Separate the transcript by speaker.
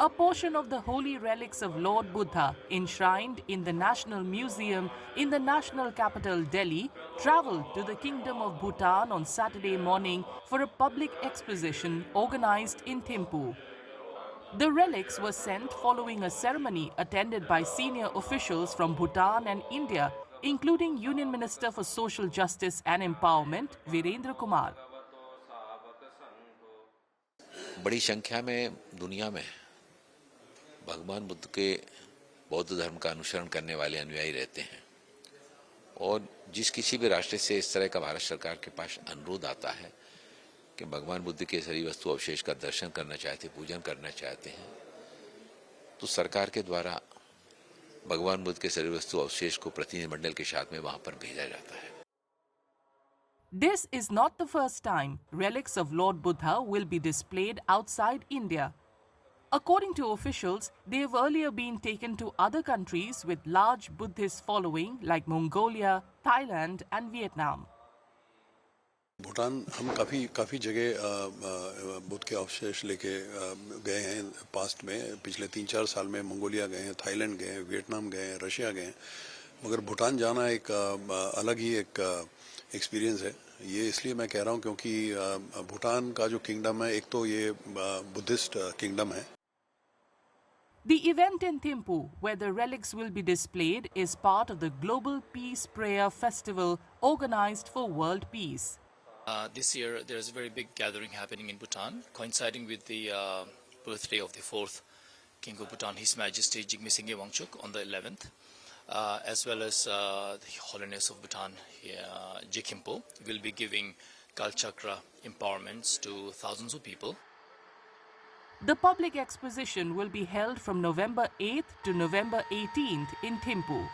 Speaker 1: A portion of the holy relics of Lord Buddha, enshrined in the National Museum in the national capital Delhi, travelled to the Kingdom of Bhutan on Saturday morning for a public exposition organized in Thimphu. The relics were sent following a ceremony attended by senior officials from Bhutan and India, including Union Minister for Social Justice and Empowerment, Virendra Kumar.
Speaker 2: बड़ी संख्या में दुनिया में भगवान बुद्ध के बौद्ध धर्म का अनुसरण करने वाले अनुयायी रहते हैं और जिस किसी भी राष्ट्र से इस तरह का भारत सरकार के पास अनुरोध आता है कि भगवान बुद्ध के शरीर वस्तु अवशेष का दर्शन करना चाहते, पूजन करना चाहते हैं, तो सरकार के द्वारा भगवान बुद्ध के शरीर वस्तु अवशेष को प्रतिनिधिमंडल के साथ में वहां पर भेजा जाता है.
Speaker 1: This is not the first time relics of Lord Buddha will be displayed outside India. According to officials, they have earlier been taken to other countries with large Buddhist following like Mongolia, Thailand and Vietnam.
Speaker 3: Bhutan हम काफ़ी जगह बुद्ध के अवशेष लेके गए हैं past में. पिछले 3-4 साल में मंगोलिया गए हैं, थाईलैंड गए हैं, वियतनाम गए हैं, रशिया गए हैं. मगर भूटान जाना एक अलग ही एक एक्सपीरियंस है. ये इसलिए मैं कह रहा हूँ क्योंकि भूटान का जो किंगडम है, एक तो ये बुद्धिस्ट किंगडम है.
Speaker 1: The event in Thimphu, where the relics will be displayed, is part of the Global Peace Prayer Festival organized for world peace.
Speaker 4: This year there is a very big gathering happening in Bhutan, coinciding with the birthday of the 4th King of Bhutan, His Majesty Jigme Singye Wangchuk on the 11th, as well as the Holiness of Bhutan, Jigkhinpo, will be giving Kalchakra empowerments to thousands of people.
Speaker 1: The public exposition will be held from November 8th to November 18th in Thimphu.